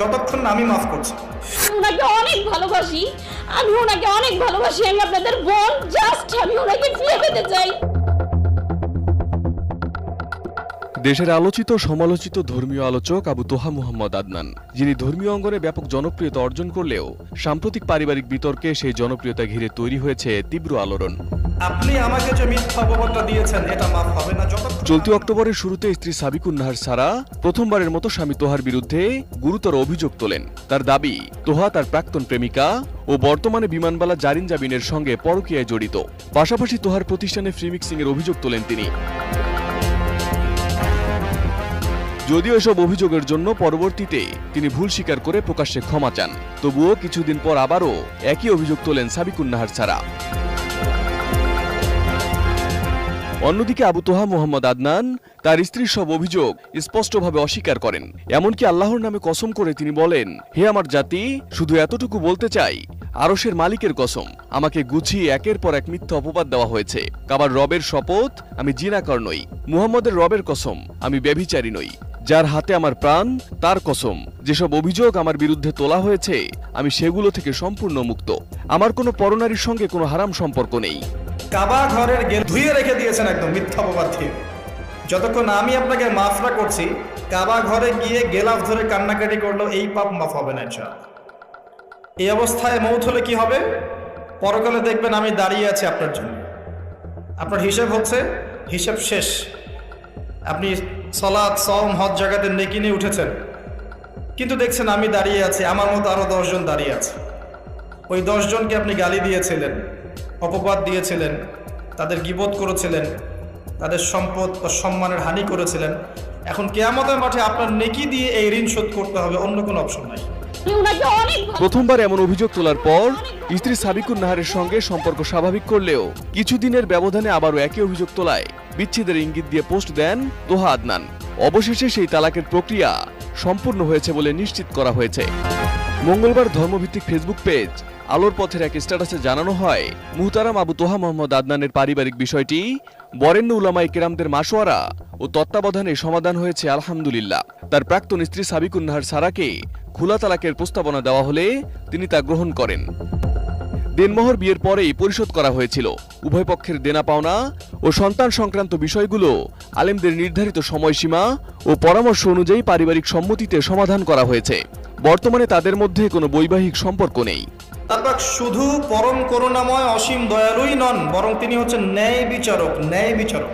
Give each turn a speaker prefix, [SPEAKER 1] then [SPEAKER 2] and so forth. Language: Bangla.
[SPEAKER 1] যতক্ষণ না আমি মাফ করছি।
[SPEAKER 2] ওনাকে অনেক ভালোবাসি, আমি ওনাকে অনেক ভালোবাসি। আমি আপনাদের বোন, জাস্ট আমি ওনাকে ফিরে পেতে চাই।
[SPEAKER 3] দেশের আলোচিত সমালোচিত ধর্মীয় আলোচক আবু তোহা মুহাম্মদ আদনান, যিনি ধর্মীয় অঙ্গনে ব্যাপক জনপ্রিয়তা অর্জন করলেও সাম্প্রতিক পারিবারিক বিতর্কে সেই জনপ্রিয়তা ঘিরে তৈরি হয়েছে তীব্র আলোড়ন।
[SPEAKER 1] আপনি আমাকে যে মিথ্যা অপবাদটা দিয়েছেন এটা মাফ হবে না।
[SPEAKER 3] চলতি অক্টোবরের শুরুতে স্ত্রী সাবিকুন নাহার সারা প্রথমবারের মতো স্বামী তোহার বিরুদ্ধে গুরুতর অভিযোগ তোলেন। তার দাবি, তোহা তার প্রাক্তন প্রেমিকা ও বর্তমানে বিমানবালা জারিন জাবিনের সঙ্গে পরকীয়ায় জড়িত। পাশাপাশি তোহার প্রতিষ্ঠানে ফ্রি মিক্সিং এর অভিযোগ তোলেন তিনি। যদিও এসব অভিযোগের জন্য পরবর্তীতে তিনি ভুল স্বীকার করে প্রকাশ্যে ক্ষমা চান, তবুও কিছুদিন পর আবারও একই অভিযোগ তোলেন সাবিকুন নাহার সারা। অন্যদিকে আবু তোহা মুহাম্মদ আদনান তার স্ত্রীর সব অভিযোগ স্পষ্টভাবে অস্বীকার করেন। এমনকি আল্লাহর নামে কসম করে তিনি বলেন, হে আমার জাতি, শুধু এতটুকু বলতে চাই, আরশের মালিকের কসম, আমাকে গুছিয়ে একের পর এক মিথ্যা অপবাদ দেওয়া হয়েছে। কাবার রবের শপথ, আমি জিনাকার নই। মুহাম্মদের রবের কসম, আমি ব্যভিচারী নই। যার হাতে আমার প্রাণ, তার কসম, যেসব অভিযোগ আমার বিরুদ্ধে তোলা হয়েছে আমি সেগুলো থেকে সম্পূর্ণ মুক্ত। আমার কোনো পরনারীর সঙ্গে কোনো হারাম সম্পর্ক নেই।
[SPEAKER 1] কাবা ঘরের গেট ধুয়ে রেখে দিয়েছেন একদম মিথ্যা অপবাদ দিয়ে। যতক্ষণ আমি আপনাকে মাফ না করছি, কাবা ঘরে গিয়ে গেলাফ ধরে কান্নাকাটি করলেও এই পাপ মাফ হবে না ইনশাআল্লাহ। এই অবস্থায় মৌত হলে কি হবে? পরকালে দেখবেন আমি দাঁড়িয়ে আছি আপনার জন্য। আপনার হিসেব হচ্ছে, হিসেব শেষ। আপনি সালাত, সওম, হজ জাকাতের নেকি নিয়ে উঠেছেন, কিন্তু দেখছেন আমি দাঁড়িয়ে আছি, আমার মতো আরো 10 জন দাঁড়িয়ে আছে। ওই 10 জনকে আপনি গালি দিয়েছিলেন, অপবাদ দিয়েছিলেন, তাদের গীবত করেছিলেন, তাদের সম্পদ বা সম্মানের হানি করেছিলেন। এখন কিয়ামতের মাঠে আপনার নেকি দিয়ে এই ঋণ শোধ করতে হবে, অন্য কোনো অপশন নাই।
[SPEAKER 3] প্রথমবার এমন অভিযোগ তোলার পর স্ত্রী সাবিকুন নাহারের সঙ্গে সম্পর্ক স্বাভাবিক করলেও কিছুদিনের ব্যবধানে আবারও একই অভিযোগ তোলায় বিচ্ছেদের ইঙ্গিত দিয়ে পোস্ট দেন তোহা আদনান। অবশেষে সেই তালাকের প্রক্রিয়া সম্পূর্ণ হয়েছে বলে নিশ্চিত করা হয়েছে। মঙ্গলবার ধর্মভিত্তিক ফেসবুক পেজ আলোর পথের এক স্ট্যাটাসে জানানো হয়, মুহতারাম আবু তোহা মুহাম্মদ আদনানের পারিবারিক বিষয়টি বরেণ্য উলামায়ে কেরামদের মাশওয়ারা ও তত্ত্বাবধানে সমাধান হয়েছে আলহামদুলিল্লাহ। তার প্রাক্তন স্ত্রী সাবিকুন নাহার সারাকে খোলা তালাকের প্রস্তাবনা দেওয়া হলে তিনি তা গ্রহণ করেন। দেনমোহর বিয়ের পরেই পরিশোধ করা হয়েছিল। উভয় পক্ষের দেনা পাওনা ও সন্তান সংক্রান্ত বিষয়গুলো আলেমদের নির্ধারিত সময়সীমা ও পরামর্শ অনুযায়ী পারিবারিক সম্মতিতে সমাধান করা হয়েছে। বর্তমানে তাদের মধ্যে কোনো বৈবাহিক সম্পর্ক নেই।
[SPEAKER 1] তারপর শুধু পরম করুণাময় অসীম দয়ালুই নন, বরং তিনি হচ্ছেন ন্যায় বিচারক। ন্যায় বিচারক